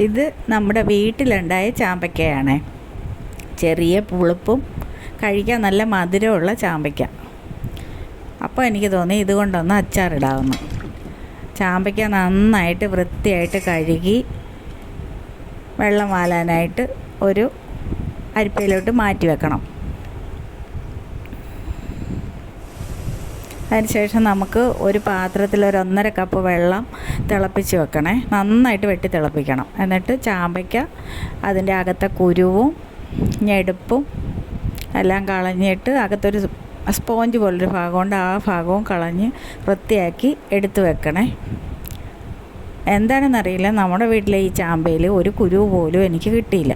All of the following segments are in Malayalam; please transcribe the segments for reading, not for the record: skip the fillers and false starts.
ഇത് നമ്മുടെ വീട്ടിലുണ്ടായ ചാമ്പയ്ക്കയാണ്. ചെറിയ പുളിപ്പും കഴിക്കാൻ നല്ല മധുരമുള്ള ചാമ്പയ്ക്ക. അപ്പോൾ എനിക്ക് തോന്നി ഇതുകൊണ്ടൊന്ന് അച്ചാറിടാവുന്നു. ചാമ്പയ്ക്ക നന്നായിട്ട് വൃത്തിയായിട്ട് കഴുകി വെള്ളം വാലാനായിട്ട് ഒരു അരിപ്പയിലോട്ട് മാറ്റി വെക്കണം. അതിനുശേഷം നമുക്ക് ഒരു പാത്രത്തിൽ ഒരു 1.5 കപ്പ് വെള്ളം തിളപ്പിച്ച് വെക്കണേ. നന്നായിട്ട് വെട്ടി തിളപ്പിക്കണം. എന്നിട്ട് ചാമ്പയ്ക്ക അതിൻ്റെ അകത്തെ കുരുവും ഞെടുപ്പും എല്ലാം കളഞ്ഞിട്ട് അകത്തൊരു സ്പോഞ്ച് പോലൊരു ഭാഗമുണ്ട്, ആ ഭാഗവും കളഞ്ഞ് വൃത്തിയാക്കി എടുത്ത് വെക്കണേ. എന്താണെന്നറിയില്ല, നമ്മുടെ വീട്ടിലെ ഈ ചാമ്പയിൽ ഒരു കുരു പോലും എനിക്ക് കിട്ടിയില്ല.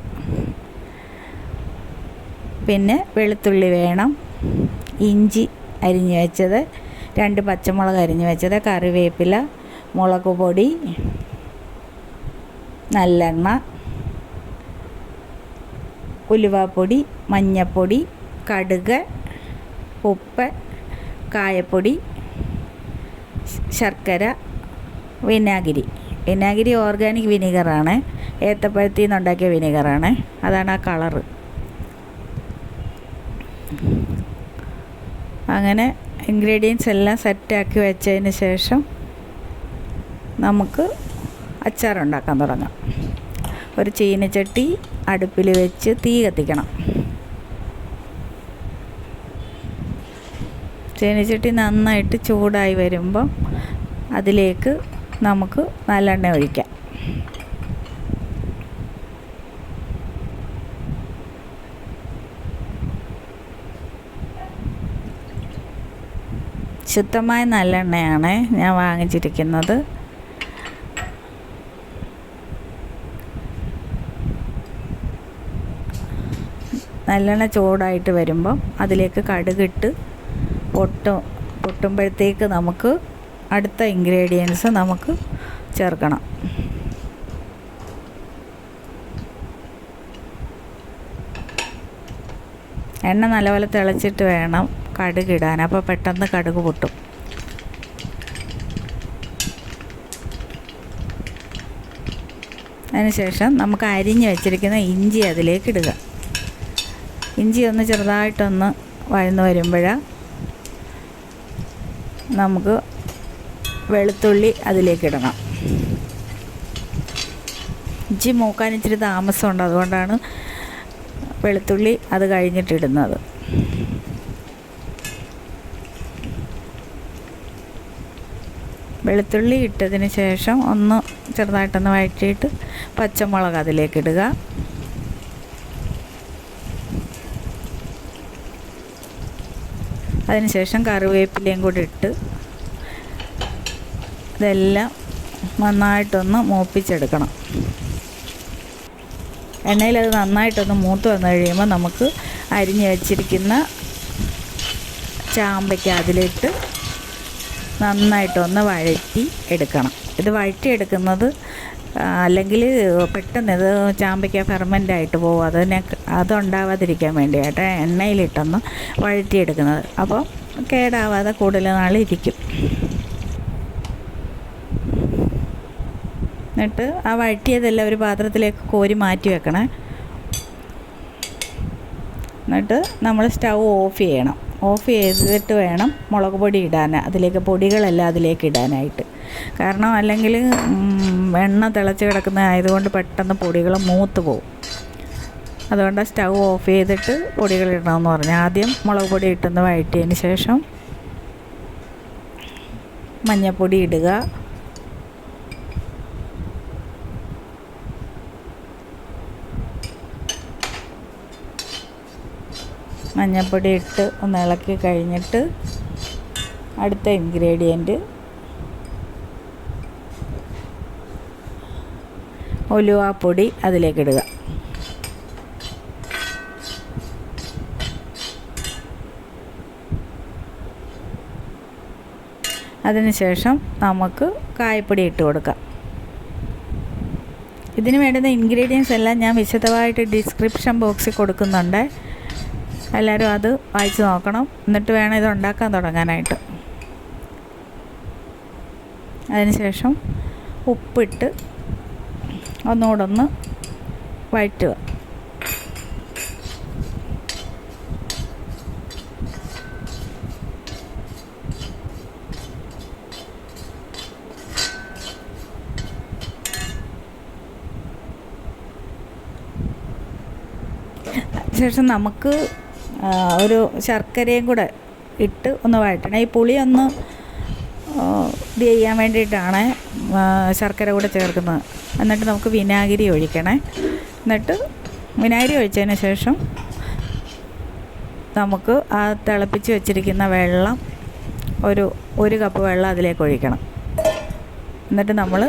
പിന്നെ വെളുത്തുള്ളി വേണം, ഇഞ്ചി അരിഞ്ഞ് വെച്ചത്, 2 പച്ചമുളക് അരിഞ്ഞ് വെച്ചത്, കറിവേപ്പില, മുളക് പൊടി, നല്ലെണ്ണ, ഉലുവാപ്പൊടി, മഞ്ഞൾപ്പൊടി, കടുക്, ഉപ്പ്, കായപ്പൊടി, ശർക്കര, വിനാഗിരി ഓർഗാനിക് വിനീഗറാണ്. ഏത്തപ്പഴത്തിൽ നിന്നുണ്ടാക്കിയ വിനീഗറാണ്. അതാണ് ആ കളറ്. അങ്ങനെ ഇൻഗ്രീഡിയൻസ് എല്ലാം സെറ്റാക്കി വെച്ചതിന് ശേഷം നമുക്ക് അച്ചാറുണ്ടാക്കാൻ തുടങ്ങാം. ഒരു ചീനച്ചട്ടി അടുപ്പിൽ വെച്ച് തീ കത്തിക്കണം. ചീനച്ചട്ടി നന്നായിട്ട് ചൂടായി വരുമ്പം അതിലേക്ക് നമുക്ക് നല്ലെണ്ണ ഒഴിക്കാം. ശുദ്ധമായ നല്ലെണ്ണയാണ് ഞാൻ വാങ്ങിച്ചിരിക്കുന്നത്. നല്ലെണ്ണ ചൂടായിട്ട് വരുമ്പം അതിലേക്ക് കടുകിട്ട് പൊട്ടുമ്പോഴത്തേക്ക് നമുക്ക് അടുത്ത ഇൻഗ്രീഡിയൻസ് നമുക്ക് ചേർക്കണം. എണ്ണ നല്ലപോലെ തിളച്ചിട്ട് വേണം കടുകിടാൻ, അപ്പോൾ പെട്ടെന്ന് കടുക് പൊട്ടും. അതിനുശേഷം നമുക്ക് അരിഞ്ഞ് വെച്ചിരിക്കുന്ന ഇഞ്ചി അതിലേക്ക് ഇടുക. ഇഞ്ചി ഒന്ന് ചെറുതായിട്ടൊന്ന് വഴന്ന് വരുമ്പോഴാണ് നമുക്ക് വെളുത്തുള്ളി അതിലേക്കിടണം. ഇഞ്ചി മൂക്കാൻ ഇച്ചിരി താമസമുണ്ട്, അതുകൊണ്ടാണ് വെളുത്തുള്ളി അത് കഴിഞ്ഞിട്ടിടുന്നത്. വെളുത്തുള്ളി ഇട്ടതിന് ശേഷം ഒന്ന് ചെറുതായിട്ടൊന്ന് വഴറ്റിയിട്ട് പച്ചമുളക് അതിലേക്കിടുക. അതിനുശേഷം കറിവേപ്പിലയും കൂടി ഇട്ട് ഇതെല്ലാം നന്നായിട്ടൊന്ന് മൂപ്പിച്ചെടുക്കണം. എണ്ണയിലത് നന്നായിട്ടൊന്ന് മൂത്ത് വന്നു കഴിയുമ്പോൾ നമുക്ക് അരിഞ്ഞ് വെച്ചിരിക്കുന്ന ചാമ്പയ്ക്ക അതിലിട്ട് നന്നായിട്ടൊന്ന് വഴറ്റി എടുക്കണം. ഇത് വഴറ്റിയെടുക്കുന്നത് അല്ലെങ്കിൽ പെട്ടെന്ന് ഇത് ചാമ്പയ്ക്ക ഫെർമെൻ്റായിട്ട് പോകും. അതുണ്ടാവാതിരിക്കാൻ വേണ്ടിയിട്ട് എണ്ണയിലിട്ടൊന്ന് വഴറ്റിയെടുക്കുന്നത്. അപ്പോൾ കേടാവാതെ കൂടുതൽ നാളിരിക്കും. എന്നിട്ട് ആ വഴറ്റിയതെല്ലാം ഒരു പാത്രത്തിലേക്ക് കോരി മാറ്റി വെക്കണേ. എന്നിട്ട് നമ്മൾ സ്റ്റൗ ഓഫ് ചെയ്യണം. ഓഫ് ചെയ്തിട്ട് വേണം മുളക് പൊടി ഇടാൻ, അതിലേക്ക് പൊടികളെല്ലാം അതിലേക്ക് ഇടാനായിട്ട്. കാരണം അല്ലെങ്കിൽ എണ്ണ തിളച്ച് കിടക്കുന്നതായതുകൊണ്ട് പെട്ടെന്ന് പൊടികൾ മൂത്ത് പോകും. അതുകൊണ്ട് സ്റ്റൗ ഓഫ് ചെയ്തിട്ട് പൊടികൾ ഇടണമെന്ന് പറഞ്ഞു. ആദ്യം മുളക് പൊടി ഇട്ടൊന്ന് വഴറ്റിയതിന് ശേഷം മഞ്ഞൾപ്പൊടി ഇടുക. മഞ്ഞൾപ്പൊടി ഇട്ട് ഒന്ന് ഇളക്കി കഴിഞ്ഞിട്ട് അടുത്ത ഇൻഗ്രീഡിയൻറ്റ് ഉലുവാപ്പൊടി അതിലേക്കിടുക. അതിനുശേഷം നമുക്ക് കായപ്പൊടി ഇട്ട് കൊടുക്കാം. ഇതിന് വേണ്ടുന്ന ഇൻഗ്രീഡിയൻസ് എല്ലാം ഞാൻ വിശദമായിട്ട് ഡിസ്ക്രിപ്ഷൻ ബോക്സിൽ കൊടുക്കുന്നുണ്ട്. എല്ലാവരും അത് വായിച്ച് നോക്കണം. എന്നിട്ട് വേണം ഇത് ഉണ്ടാക്കാൻ തുടങ്ങാനായിട്ട്. അതിനുശേഷം ഉപ്പിട്ട് ഒന്നുകൂടെ വഴറ്റുക. ശേഷം നമുക്ക് ഒരു ശർക്കരയും കൂടെ ഇട്ട് ഒന്ന് വഴറ്റണം. ഈ പുളി ഒന്ന് ഇത് ചെയ്യാൻ വേണ്ടിയിട്ടാണ് ശർക്കര കൂടെ ചേർക്കുന്നത്. എന്നിട്ട് നമുക്ക് വിനാഗിരി ഒഴിക്കണേ. എന്നിട്ട് വിനാഗിരി ഒഴിച്ചതിന് ശേഷം നമുക്ക് ആ തിളപ്പിച്ച് വെച്ചിരിക്കുന്ന വെള്ളം ഒരു കപ്പ് വെള്ളം അതിലേക്ക് ഒഴിക്കണം. എന്നിട്ട് നമ്മൾ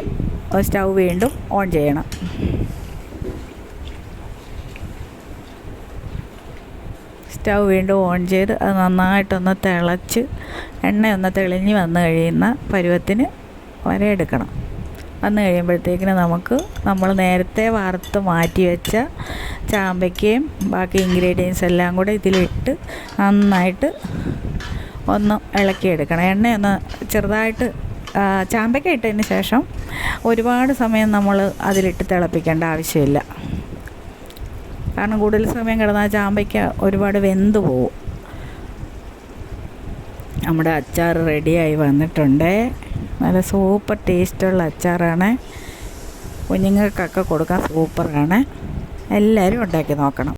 സ്റ്റൗ വീണ്ടും ഓൺ ചെയ്യണം. സ്റ്റൗ വീണ്ടും ഓൺ ചെയ്ത് അത് നന്നായിട്ടൊന്ന് തിളച്ച് എണ്ണയൊന്ന് തെളിഞ്ഞ് വന്നു കഴിയുന്ന പരുവത്തിന് വരെ എടുക്കണം. വന്നു കഴിയുമ്പോഴത്തേക്കിന് നമ്മൾ നേരത്തെ വറുത്ത് മാറ്റി വെച്ച ചാമ്പയ്ക്കയും ബാക്കി ഇൻഗ്രീഡിയൻസ് എല്ലാം കൂടെ ഇതിലിട്ട് നന്നായിട്ട് ഒന്ന് ഇളക്കിയെടുക്കണം. എണ്ണയൊന്ന് ചെറുതായിട്ട് ചാമ്പയ്ക്ക ഇട്ടതിന് ശേഷം ഒരുപാട് സമയം നമ്മൾ അതിലിട്ട് തിളപ്പിക്കേണ്ട ആവശ്യമില്ല. കാരണം കൂടുതൽ സമയം കിടന്നാൽ ചാമ്പയ്ക്ക ഒരുപാട് വെന്ത് പോവും. നമ്മുടെ അച്ചാർ റെഡിയായി വന്നിട്ടുണ്ട്. നല്ല സൂപ്പർ ടേസ്റ്റുള്ള അച്ചാറാണ്. കുഞ്ഞുങ്ങൾക്കൊക്കെ കൊടുക്കാൻ സൂപ്പറാണ്. എല്ലാവരും ഉണ്ടാക്കി നോക്കണം.